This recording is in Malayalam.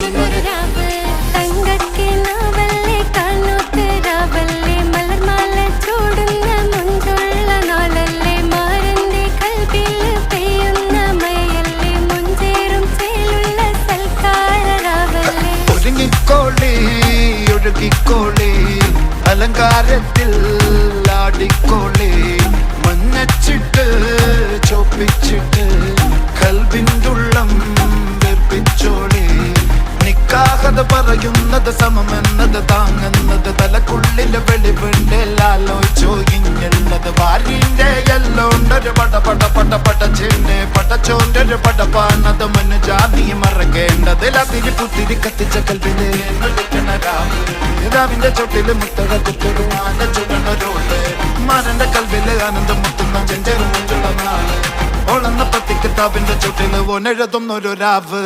ചൊല്ലുന്നൊരു രാവ് തങ്കക്കിനാവല്ലേ കാണൂത്ത് രാവല്ലേ മലർമാല ചൂടുന്ന മുഞ്ചുള്ള നാളല്ലേ മാരന്റെ കൽവിൽ പെയ്യുന്ന മഴയല്ലേ മുഞ്ചേറും ചേലുള്ള സൽക്കാര രാവല്ലേ ഒരുങ്ങിക്കോളി ഒഴുകിക്കോളി അലങ്കാരത്തിൽ ആടിക്കോളി മഞ്ഞച്ചിട്ട് ചോപ്പിച്ചിട്ട് കൽവിൻ്റുള്ളം വെപ്പിച്ചോളി നിക്കാഹത് പറയുന്നത് സമമെന്നത് താങ്ങുന്നത് തലക്കുള്ളിലെ വെളിവുണ്ടെല്ലാലോചോ ഇങ്ങുള്ളത് വാരിന്റെ എല്ലോണ്ടൊരു പടച്ചിന്റെ പടച്ചോന്റെ പടപ്പാണത് മനുജാതി മറക്കേണ്ടത് അതിരി പുത്തിരി കത്തിച്ച കൽവിലെ രാവിന്റെ ചൊട്ടില് മുത്തക കുത്തിടുവാന ചുടണൊരോട്ട് മാരന്റെ കൽവില് ആനന്ദം മുത്തുന്ന ചെഞ്ചെറു മുഞ്ചുള്ള നാള് ഓളന്ന പത്തിക്കിട്ടാവിന്റെ ചുട്ടില് ഓനെഴുതുന്നൊരു രാവ്